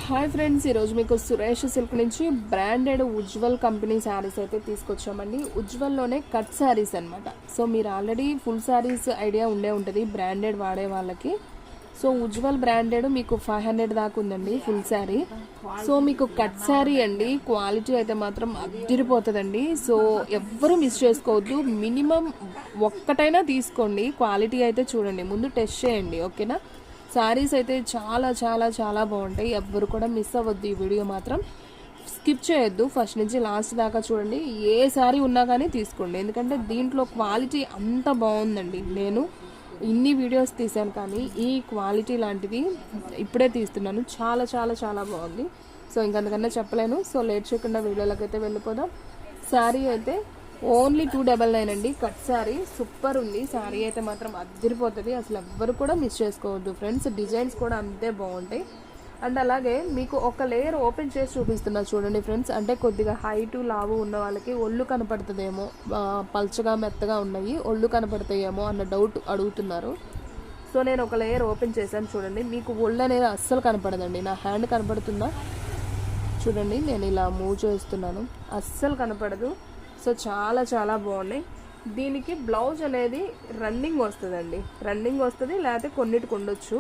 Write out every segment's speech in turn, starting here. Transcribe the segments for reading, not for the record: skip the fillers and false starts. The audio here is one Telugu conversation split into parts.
హాయ్ ఫ్రెండ్స్, ఈరోజు మీకు సురేష్ సిల్క్ నుంచి బ్రాండెడ్ ఉజ్వల్ కంపెనీ శారీస్ అయితే తీసుకొచ్చామండి. ఉజ్వల్లోనే కట్ శారీస్ అనమాట. సో మీరు ఆల్రెడీ ఫుల్ శారీస్ ఐడియా ఉండే ఉంటుంది బ్రాండెడ్ వాడే వాళ్ళకి. సో ఉజ్వల్ బ్రాండెడ్ మీకు 500 దాకా ఉందండి ఫుల్ శారీ. సో మీకు కట్ శారీ అండి, క్వాలిటీ అయితే మాత్రం అదిరిపోతుందండి. సో ఎవ్వరూ మిస్ చేసుకోవద్దు, మినిమం ఒక్కటైనా తీసుకోండి. క్వాలిటీ అయితే చూడండి, ముందు టెస్ట్ చేయండి, ఓకేనా. శారీస్ అయితే చాలా చాలా చాలా బాగుంటాయి, ఎవ్వరు కూడా మిస్ అవ్వద్దు. ఈ వీడియో మాత్రం స్కిప్ చేయొద్దు, ఫస్ట్ నుంచి లాస్ట్ దాకా చూడండి. ఏ శారీ ఉన్నా కానీ తీసుకోండి, ఎందుకంటే దీంట్లో క్వాలిటీ అంత బాగుందండి. నేను ఇన్ని వీడియోస్ తీసాను కానీ ఈ క్వాలిటీ లాంటిది ఇప్పుడే తీస్తున్నాను. చాలా చాలా చాలా బాగుంది. సో ఇంకంతకన్నా చెప్పలేను. సో లేట్ చేయకుండా వీడియోలోకి అయితే వెళ్ళిపోదాం. శారీ అయితే ఓన్లీ 299 అండి. కట్ శారీ సూపర్ ఉంది. శారీ అయితే మాత్రం అదిరిపోతుంది, అసలు ఎవ్వరు కూడా మిస్ చేసుకోవద్దు ఫ్రెండ్స్. డిజైన్స్ కూడా అంతే బాగుంటాయి. అండ్ అలాగే మీకు ఒక లేయర్ ఓపెన్ చేసి చూపిస్తున్నా చూడండి ఫ్రెండ్స్. అంటే కొద్దిగా హైటు లావు ఉన్న వాళ్ళకి ఒళ్ళు కనపడుతుందేమో, పల్చగా మెత్తగా ఉన్నాయి, ఒళ్ళు కనపడతాయేమో అన్న డౌట్ అడుగుతున్నారు. సో నేను ఒక లేయర్ ఓపెన్ చేశాను చూడండి. మీకు ఒళ్ళు అనేది అస్సలు కనపడదండి. నా హ్యాండ్ కనపడుతుందా చూడండి, నేను ఇలా మూవ్ చేస్తున్నాను, అస్సలు కనపడదు. సో చాలా చాలా బాగున్నాయి. దీనికి బ్లౌజ్ అనేది రన్నింగ్ వస్తుందండి, రన్నింగ్ వస్తుంది, లేకపోతే కొన్నిటికి ఉండొచ్చు.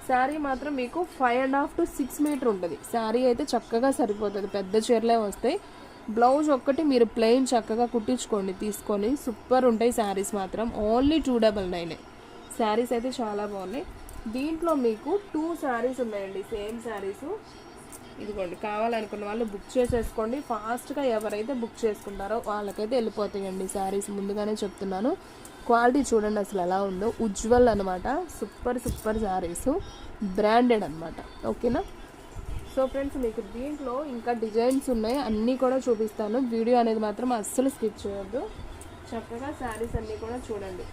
శారీ మాత్రం మీకు 5.5 to 6 మీటర్ ఉంటుంది. శారీ అయితే చక్కగా సరిపోతుంది, పెద్ద చీరలే వస్తాయి. బ్లౌజ్ ఒక్కటి మీరు ప్లెయిన్ చక్కగా కుట్టించుకోండి తీసుకొని, సూపర్ ఉంటాయి శారీస్ మాత్రం. ఓన్లీ 299. శారీస్ అయితే చాలా బాగున్నాయి. దీంట్లో మీకు 2 శారీస్ ఉన్నాయండి, సేమ్ శారీస్. ఇదిగోండి, కావాలనుకున్న వాళ్ళు బుక్ చేసేసుకోండి ఫాస్ట్గా. ఎవరైతే బుక్ చేసుకుంటారో వాళ్ళకైతే వెళ్ళిపోతాయండి శారీస్, ముందుగానే చెప్తున్నాను. క్వాలిటీ చూడండి అసలు ఎలా ఉందో. ఉజ్వల్ అనమాట, సూపర్ సూపర్ శారీస్, బ్రాండెడ్ అనమాట, ఓకేనా. సో ఫ్రెండ్స్, మీకు దీంట్లో ఇంకా డిజైన్స్ ఉన్నాయి, అన్నీ కూడా చూపిస్తాను. వీడియో అనేది మాత్రం అస్సలు స్కిప్ చేయొద్దు, చక్కగా శారీస్ అన్నీ కూడా చూడండి.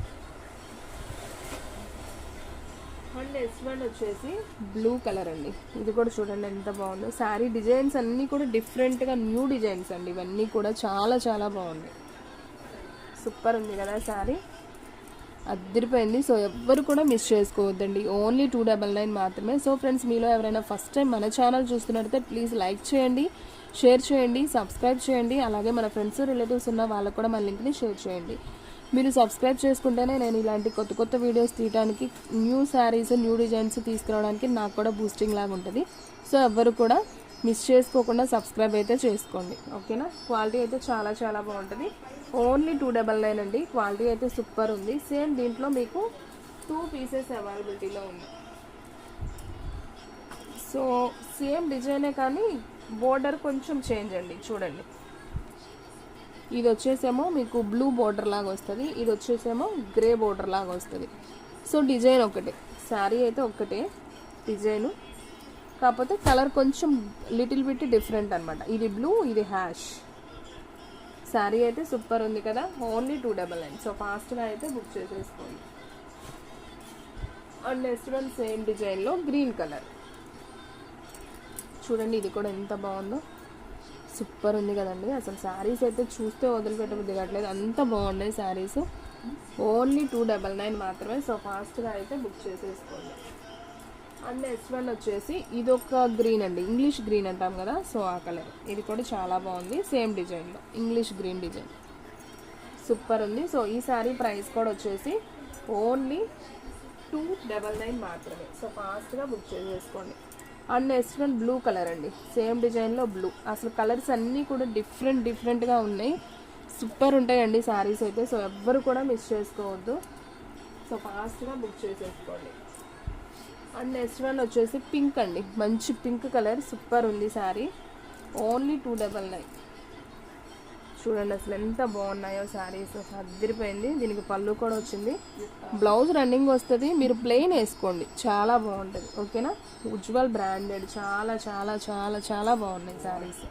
అండ్ S1 వచ్చేసి బ్లూ కలర్ అండి. ఇది కూడా చూడండి ఎంత బాగుందో. శారీ డిజైన్స్ అన్నీ కూడా డిఫరెంట్గా న్యూ డిజైన్స్ అండి, ఇవన్నీ కూడా చాలా చాలా బాగుంది. సూపర్ ఉంది కదా శారీ, అదిరిపోయింది. సో ఎవ్వరు కూడా మిస్ చేసుకోవద్దండి, ఓన్లీ 299 మాత్రమే. సో ఫ్రెండ్స్, మీలో ఎవరైనా ఫస్ట్ టైం మన ఛానల్ చూస్తున్నట్టయితే ప్లీజ్ లైక్ చేయండి, షేర్ చేయండి, సబ్స్క్రైబ్ చేయండి. అలాగే మన ఫ్రెండ్స్ రిలేటివ్స్ ఉన్న వాళ్ళకు కూడా మన లింక్ని షేర్ చేయండి. మీరు సబ్స్క్రైబ్ చేసుకుంటేనే నేను ఇలాంటి కొత్త కొత్త వీడియోస్ తీయడానికి, న్యూ శారీస్ న్యూ డిజైన్స్ తీసుకురావడానికి నాకు కూడా బూస్టింగ్ లాగా ఉంటుంది. సో ఎవ్వరు కూడా మిస్ చేసుకోకుండా సబ్స్క్రైబ్ అయితే చేసుకోండి, ఓకేనా. క్వాలిటీ అయితే చాలా చాలా బాగుంటుంది. ఓన్లీ 299 అండి. క్వాలిటీ అయితే సూపర్ ఉంది. సేమ్ దీంట్లో మీకు 2 పీసెస్ అవైలబిలిటీలో ఉంది. సో సేమ్ డిజైనే కానీ బోర్డర్ కొంచెం చేంజ్ అండి, చూడండి. ఇది వచ్చేసేమో మీకు బ్లూ బోర్డర్ లాగా వస్తుంది, ఇది వచ్చేసేమో గ్రే బోర్డర్ లాగా వస్తుంది. సో డిజైన్ ఒకటే, శారీ అయితే ఒక్కటే డిజైను, కాకపోతే కలర్ కొంచెం లిటిల్ బిట్ డిఫరెంట్ అనమాట. ఇది బ్లూ, ఇది హ్యాష్. శారీ అయితే సూపర్ ఉంది కదా, ఓన్లీ 299. సో ఫాస్ట్గా అయితే బుక్ చేసేసుకోండి. అండ్ నెక్స్ట్ వన్ సేమ్ డిజైన్లో గ్రీన్ కలర్ చూడండి, ఇది కూడా ఎంత బాగుందో, సూపర్ ఉంది కదండి. అసలు శారీస్ అయితే చూస్తే వదిలిపెట్టబుద్ధి కావట్లేదు, అంత బాగున్నాయి శారీస్. ఓన్లీ 299 మాత్రమే. సో ఫాస్ట్గా అయితే బుక్ చేసేసుకోండి. అండ్ S1 వచ్చేసి ఇది ఒక గ్రీన్ అండి, ఇంగ్లీష్ గ్రీన్ అంటాం కదా, సో ఆ కలర్. ఇది కూడా చాలా బాగుంది, సేమ్ డిజైన్లో ఇంగ్లీష్ గ్రీన్ డిజైన్, సూపర్ ఉంది. సో ఈ శారీ ప్రైస్ కూడా వచ్చేసి ఓన్లీ 299 మాత్రమే. సో ఫాస్ట్గా బుక్ చేసేసుకోండి. అండ్ S1 బ్లూ కలర్ అండి, సేమ్ డిజైన్లో బ్లూ. అసలు కలర్స్ అన్నీ కూడా డిఫరెంట్గా ఉన్నాయి, సూపర్ ఉంటాయండి శారీస్ అయితే. సో ఎవ్వరు కూడా మిస్ చేసుకోవద్దు. సో ఫాస్ట్గా బుక్ చేసేసుకోండి. అండ్ S1 వచ్చేసి పింక్ అండి, మంచి పింక్ కలర్, సూపర్ ఉంది శారీ. ఓన్లీ 299. చూడండి అసలు ఎంత బాగున్నాయో శారీస్, అదిరిపోయింది. దీనికి పళ్ళు కూడా వచ్చింది, బ్లౌజ్ రన్నింగ్ వస్తుంది. మీరు ప్లెయిన్ వేసుకోండి, చాలా బాగుంటుంది, ఓకేనా. ఉజ్వల్ బ్రాండెడ్, చాలా చాలా చాలా చాలా బాగున్నాయి శారీస్,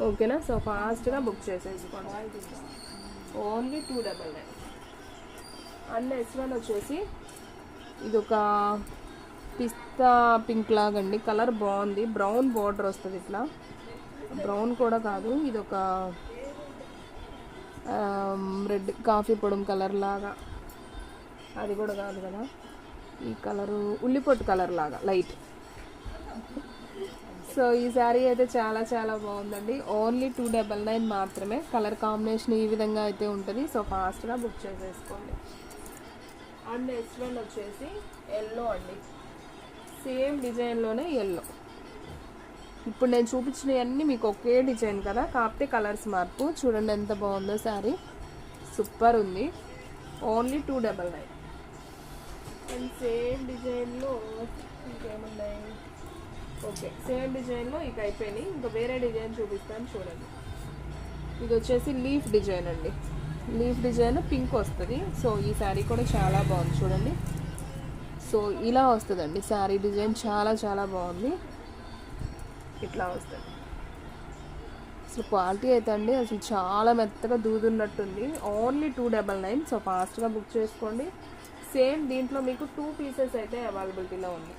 ఓకేనా. సో ఫాస్ట్గా బుక్ చేసేసుకోండి, ఓన్లీ 299. అండ్ S1 వచ్చేసి ఇది ఒక పిస్తా పింక్ లాగండి, కలర్ బాగుంది. బ్రౌన్ బార్డర్ వస్తుంది, ఇట్లా బ్రౌన్ కూడా కాదు, ఇది ఒక రెడ్ కాఫీ పొడం కలర్ లాగా, అది కూడా కాదు కదా. ఈ కలరు ఉల్లిపొట్టు కలర్ లాగా లైట్, సో ఈ శారీ అయితే చాలా చాలా బాగుందండి. ఓన్లీ 299 మాత్రమే. కలర్ కాంబినేషన్ ఈ విధంగా అయితే ఉంటుంది. సో ఫాస్ట్గా బుక్ చేసేసుకోండి. అండ్ నెక్స్ట్ వన్ వచ్చేసి ఎల్లో అండి. సేమ్ డిజైన్లోనే ఎల్లో. ఇప్పుడు నేను చూపించినవన్నీ మీకు ఒకే డిజైన్ కదా, కాకపోతే కలర్స్ మార్పు. చూడండి ఎంత బాగుందో శారీ, సూపర్ ఉంది. ఓన్లీ 299. అండ్ సేమ్ డిజైన్లో ఇంకేమున్నాయి? ఓకే, సేమ్ డిజైన్లో ఇక అయిపోయినాయి. ఇంకా వేరే డిజైన్ చూపిస్తాను చూడండి. ఇది వచ్చేసి లీఫ్ డిజైన్ అండి. లీఫ్ డిజైన్ పింక్ వస్తుంది. సో ఈ శారీ కూడా చాలా బాగుంది చూడండి. సో ఇలా వస్తుందండి శారీ డిజైన్, చాలా చాలా బాగుంది. ఇట్లా వస్తుంది. అసలు క్వాలిటీ అయితే అండి అసలు చాలా మెత్తగా దూదున్నట్టుంది. ఓన్లీ 299. సో ఫాస్ట్గా బుక్ చేసుకోండి. సేమ్ దీంట్లో మీకు 2 పీసెస్ అయితే అవైలబిలిటీలో ఉంది.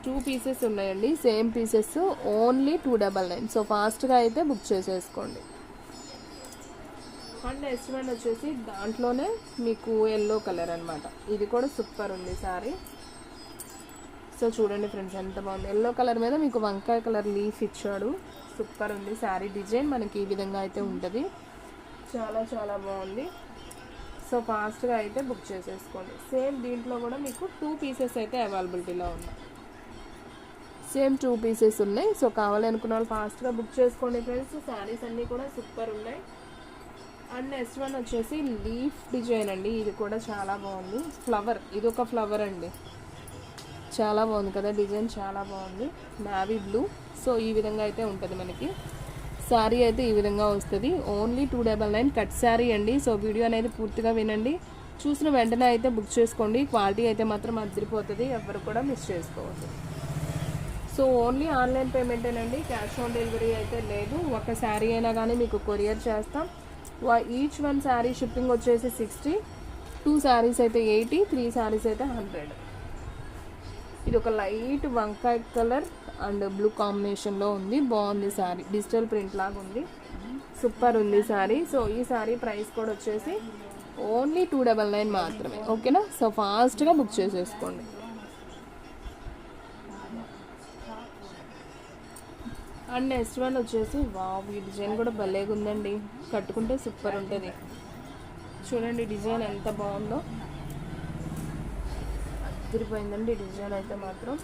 2 పీసెస్ ఉన్నాయండి, సేమ్ పీసెస్. ఓన్లీ 299. సో ఫాస్ట్గా అయితే బుక్ చేసేసుకోండి. అండ్ నెక్స్ట్ వన్ వచ్చేసి దాంట్లోనే మీకు ఎల్లో కలర్ అనమాట. ఇది కూడా సూపర్ ఉంది శారీ. సో చూడండి ఫ్రెండ్స్ ఎంత బాగుంది. ఎల్లో కలర్ మీద మీకు వంకాయ కలర్ లీఫ్ ఇచ్చాడు. సూపర్ ఉంది శారీ డిజైన్. మనకి ఈ విధంగా అయితే ఉంటుంది. చాలా చాలా బాగుంది. సో ఫాస్ట్గా అయితే బుక్ చేసేసుకోండి. సేమ్ దీంట్లో కూడా మీకు 2 పీసెస్ అయితే అవైలబిలిటీలో ఉన్నాయి. సేమ్ 2 పీసెస్ ఉన్నాయి. సో కావాలి అనుకున్న వాళ్ళు ఫాస్ట్గా బుక్ చేసుకోండి ఫ్రెండ్స్. శారీస్ అన్నీ కూడా సూపర్ ఉన్నాయి. అండ్ నెక్స్ట్ వన్ వచ్చేసి లీఫ్ డిజైన్ అండి. ఇది కూడా చాలా బాగుంది. ఫ్లవర్, ఇది ఒక ఫ్లవర్ అండి. చాలా బాగుంది కదా డిజైన్, చాలా బాగుంది. Navy blue. సో ఈ విధంగా అయితే ఉంటుంది మనకి శారీ అయితే ఈ విధంగా వస్తుంది. ఓన్లీ 299 కట్ శారీ అండి. సో వీడియో అనేది పూర్తిగా వినండి. చూసిన వెంటనే అయితే బుక్ చేసుకోండి. క్వాలిటీ అయితే మాత్రం అదిరిపోతుంది. ఎవరు కూడా మిస్ చేసుకోవద్దు. సో ఓన్లీ ఆన్లైన్ పేమెంటేనండి. క్యాష్ ఆన్ డెలివరీ అయితే లేదు. ఒక శారీ అయినా కానీ మీకు కొరియర్ చేస్తాం. ఈచ్ వన్ శారీ షిప్పింగ్ వచ్చేసి 60. 2 శారీస్ అయితే 80, 3 శారీస్ అయితే 100. ఇది ఒక లైట్ వంకాయ కలర్ అండ్ బ్లూ కాంబినేషన్లో ఉంది. బాగుంది శారీ, డిజిటల్ ప్రింట్ లాగా ఉంది. సూపర్ ఉంది శారీ. సో ఈ శారీ ప్రైస్ కూడా వచ్చేసి ఓన్లీ 299 మాత్రమే. ఓకేనా? సో ఫాస్ట్గా బుక్ చేసేసుకోండి. అండ్ నెక్స్ట్ వన్ వచ్చేసి వావ్, ఈ డిజైన్ కూడా భలేగా ఉందండి. కట్టుకుంటే సూపర్ ఉంటుంది. చూడండి డిజైన్ ఎంత బాగుందో, అదిరిపోయిందండి డిజైన్ అయితే మాత్రం.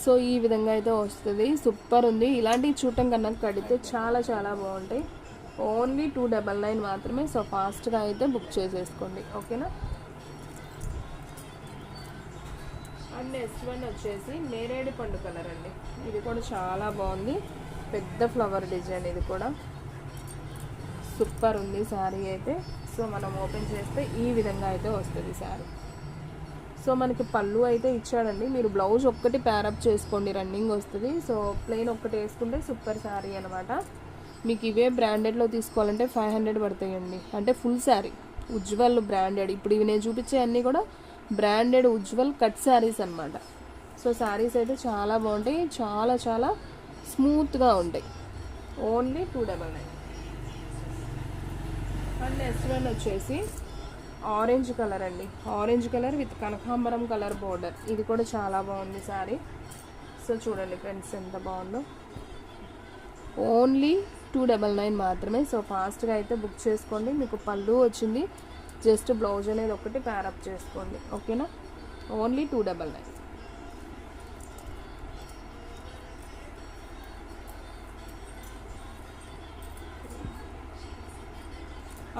సో ఈ విధంగా అయితే వస్తుంది. సూపర్ ఉంది. ఇలాంటివి చూడటం కన్నా కడితే చాలా చాలా బాగుంటాయి. ఓన్లీ 299 మాత్రమే. సో ఫాస్ట్గా అయితే బుక్ చేసేసుకోండి. ఓకేనా? అండ్ నెక్స్ట్ వన్ వచ్చేసి నేరేడు పండు కలర్ అండి. ఇది కూడా చాలా బాగుంది. పెద్ద ఫ్లవర్ డిజైన్. ఇది కూడా సూపర్ ఉంది శారీ అయితే. సో మనం ఓపెన్ చేస్తే ఈ విధంగా అయితే వస్తుంది శారీ. సో మనకి పళ్ళు అయితే ఇచ్చాడండి. మీరు బ్లౌజ్ ఒక్కటి ప్యారప్ చేసుకోండి, రన్నింగ్ వస్తుంది. సో ప్లెయిన్ ఒక్కటి వేసుకుంటే సూపర్ శారీ అనమాట. మీకు ఇవే బ్రాండెడ్లో తీసుకోవాలంటే 500 పడతాయండి. అంటే ఫుల్ శారీ ఉజ్వల్ బ్రాండెడ్. ఇప్పుడు ఇవి నేను చూపించే అన్నీ కూడా బ్రాండెడ్ ఉజ్వల్ కట్ శారీస్ అనమాట. సో శారీస్ అయితే చాలా బాగుంటాయి, చాలా చాలా స్మూత్గా ఉంటాయి. ఓన్లీ 299. అండ్ నెక్స్ట్ వన్ వచ్చేసి ఆరెంజ్ కలర్ అండి. ఆరెంజ్ కలర్ విత్ కనకాంబరం కలర్ బోర్డర్. ఇది కూడా చాలా బాగుంది శారీ. సో చూడండి ఫ్రెండ్స్ ఎంత బాగుందో. ఓన్లీ 299 మాత్రమే. సో ఫాస్ట్గా అయితే బుక్ చేసుకోండి. మీకు పళ్ళు వచ్చింది, జస్ట్ బ్లౌజ్ అనేది ఒకటి ప్యారప్ చేసుకోండి. ఓకేనా? ఓన్లీ 299.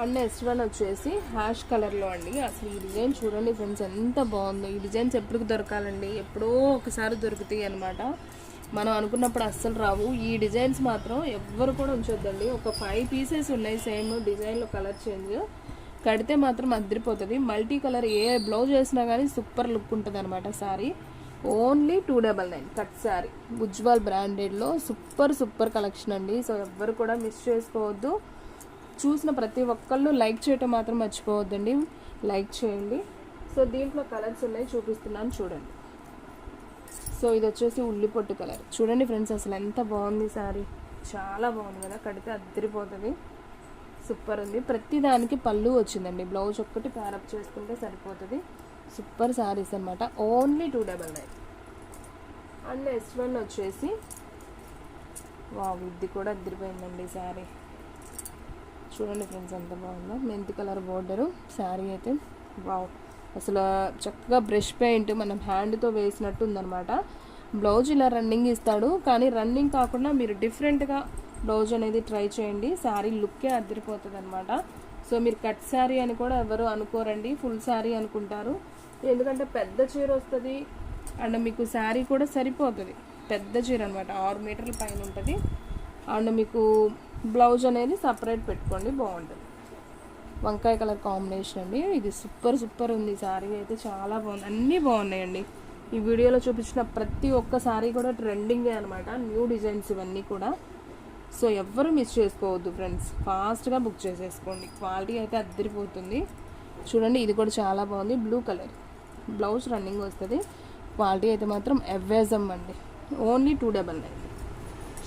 అండ్ నెక్స్ట్ వన్ వచ్చేసి హ్యాష్ కలర్లో అండి. అసలు ఈ డిజైన్ చూడండి ఫ్రెండ్స్ ఎంత బాగుందో. ఈ డిజైన్స్ ఎప్పుడు దొరకాలండి, ఎప్పుడో ఒకసారి దొరుకుతాయి అనమాట. మనం అనుకున్నప్పుడు అస్సలు రావు. ఈ డిజైన్స్ మాత్రం ఎవ్వరు కూడా ఉంచొద్దండి. ఒక 5 పీసెస్ ఉన్నాయి సేమ్ డిజైన్లో, కలర్ చేంజ్. కడితే మాత్రం అదిరిపోతుంది. మల్టీ కలర్ ఏ బ్లౌజ్ వేసినా కానీ సూపర్ లుక్ ఉంటుంది అనమాట శారీ. Only 299 cut sari. ఉజ్వల్ బ్రాండెడ్లో సూపర్ సూపర్ కలెక్షన్ అండి. సో ఎవ్వరు కూడా మిస్ చేసుకోవద్దు. చూసిన ప్రతి ఒక్కళ్ళు లైక్ చేయటం మాత్రం మర్చిపోవద్దండి. లైక్ చేయండి. సో దీంట్లో కలర్స్ ఉన్నాయి, చూపిస్తున్నాను చూడండి. సో ఇది వచ్చేసి ఉల్లిపొట్టు కలర్. చూడండి ఫ్రెండ్స్ అసలు ఎంత బాగుంది శారీ. చాలా బాగుంది కదా, కడితే అద్దరిపోతుంది. సూపర్ ఉంది. ప్రతి దానికి పళ్ళు వచ్చిందండి. బ్లౌజ్ ఒక్కటి ప్యారప్ చేసుకుంటే సరిపోతుంది. సూపర్ శారీస్ అనమాట. ఓన్లీ 299. అండ్ నెక్స్ట్ వన్ వచ్చేసి వావ్, ఇది కూడా అదిరిపోయిందండి శారీ. చూడండి ఫ్రెండ్స్ ఎంత బాగుందో, మెంతి కలర్ బోర్డరు శారీ అయితే. వావ్, అసలు చక్కగా బ్రష్ పెయింట్ మనం హ్యాండ్తో వేసినట్టు ఉందన్నమాట. బ్లౌజ్ ఇలా రన్నింగ్ ఇస్తాడు, కానీ రన్నింగ్ కాకుండా మీరు డిఫరెంట్గా బ్లౌజ్ అనేది ట్రై చేయండి, శారీ లుక్కే అదిరిపోతుంది అనమాట. సో మీరు కట్ శారీ అని కూడా ఎవరు అనుకోరండి, ఫుల్ శారీ అనుకుంటారు. ఎందుకంటే పెద్ద చీర వస్తుంది అండ్ మీకు శారీ కూడా సరిపోతుంది. పెద్ద చీర అనమాట, 6 మీటర్ల పైన ఉంటుంది. అండ్ మీకు బ్లౌజ్ అనేది సపరేట్ పెట్టుకోండి, బాగుంటుంది. వంకాయ కలర్ కాంబినేషన్ అండి, ఇది సూపర్ ఉంది. శారీ అయితే చాలా బాగుంది, అన్నీ బాగున్నాయండి. ఈ వీడియోలో చూపించిన ప్రతి ఒక్క శారీ కూడా ట్రెండింగే అనమాట, న్యూ డిజైన్స్ ఇవన్నీ కూడా. సో ఎవ్వరు మిస్ చేసుకోవద్దు ఫ్రెండ్స్, ఫాస్ట్గా బుక్ చేసేసుకోండి. క్వాలిటీ అయితే అద్దరిపోతుంది. చూడండి ఇది కూడా చాలా బాగుంది, బ్లూ కలర్ బ్లౌజ్ రన్నింగ్ వస్తుంది. క్వాలిటీ అయితే మాత్రం అవేజం అండి. ఓన్లీ 299,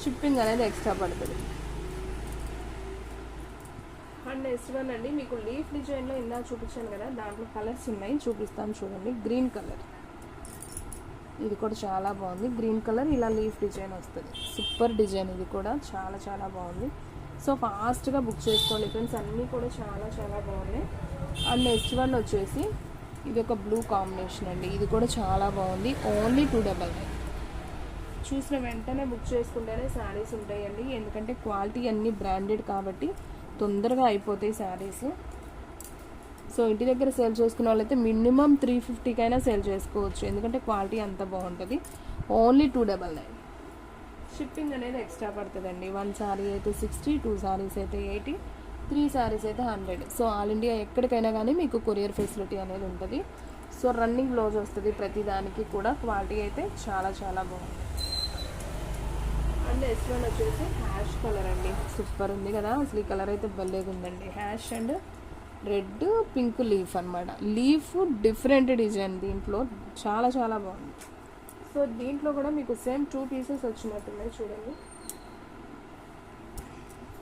షిప్పింగ్ అనేది ఎక్స్ట్రా పడుతుంది. అండ్ నెక్స్ట్ వన్ అండి, మీకు లీఫ్ డిజైన్లో ఇందా చూపించాను కదా, దాంట్లో కలర్స్ ఉన్నాయి, చూపిస్తాను చూడండి. గ్రీన్ కలర్, ఇది కూడా చాలా బాగుంది. గ్రీన్ కలర్ ఇలా లీఫ్ డిజైన్ వస్తుంది, సూపర్ డిజైన్. ఇది కూడా చాలా బాగుంది. సో ఫాస్ట్గా బుక్ చేసుకోండి ఫ్రెండ్స్, అన్నీ కూడా చాలా బాగున్నాయి. అండ్ నెక్స్ట్ వన్ వచ్చేసి ఇది ఒక బ్లూ కాంబినేషన్ అండి, ఇది కూడా చాలా బాగుంది. ఓన్లీ 299. చూసిన వెంటనే బుక్ చేసుకుంటేనే శారీస్ ఉంటాయండి, ఎందుకంటే క్వాలిటీ అన్నీ బ్రాండెడ్ కాబట్టి తొందరగా అయిపోతాయి శారీస్. సో ఇంటి దగ్గర సేల్ చేసుకునే వాళ్ళైతే మినిమం 350కైనా సేల్ చేసుకోవచ్చు, ఎందుకంటే క్వాలిటీ అంత బాగుంటుంది. ఓన్లీ 299, షిప్పింగ్ అనేది ఎక్స్ట్రా పడుతుందండి. 1 శారీ అయితే 60, 2 శారీస్ అయితే 80, 3 శారీస్ అయితే 100. సో ఆల్ ఇండియా ఎక్కడికైనా కానీ మీకు కొరియర్ ఫెసిలిటీ అనేది ఉంటుంది. సో రన్నింగ్ బ్లౌజ్ వస్తుంది ప్రతి దానికి కూడా. క్వాలిటీ అయితే చాలా బాగుంది. అండ్ నెక్స్ట్ వన్ వచ్చేసి హ్యాష్ కలర్ అండి, సూపర్ ఉంది కదా, అసలు ఈ కలర్ అయితే భలేగా ఉందండి. Hash and red pink leaf అనమాట. లీఫ్ డిఫరెంట్ డిజైన్, దీంట్లో చాలా బాగుంది. సో దీంట్లో కూడా మీకు సేమ్ 2 పీసెస్ వచ్చినట్టున్నాయి, చూడండి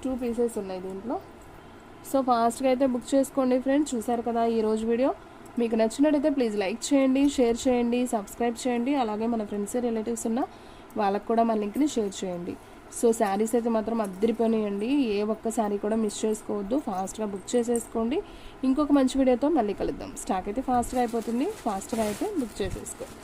2 పీసెస్ ఉన్నాయి దీంట్లో. సో ఫాస్ట్గా అయితే బుక్ చేసుకోండి ఫ్రెండ్స్. చూసారు కదా ఈరోజు వీడియో, మీకు నచ్చినట్టయితే ప్లీజ్ లైక్ చేయండి, షేర్ చేయండి, సబ్స్క్రైబ్ చేయండి. అలాగే మన ఫ్రెండ్స్ రిలేటివ్స్ ఉన్న వాళ్ళకు కూడా మన లింక్ని షేర్ చేయండి. సో శారీస్ అయితే మాత్రం అద్దరిపోయినాయండి, ఏ ఒక్క శారీ కూడా మిస్ చేసుకోవద్దు, ఫాస్ట్గా బుక్ చేసేసుకోండి. ఇంకొక మంచి వీడియోతో మళ్ళీ కలుద్దాం. స్టాక్ అయితే ఫాస్ట్గా అయిపోతుంది, ఫాస్ట్గా అయితే బుక్ చేసేసుకోండి.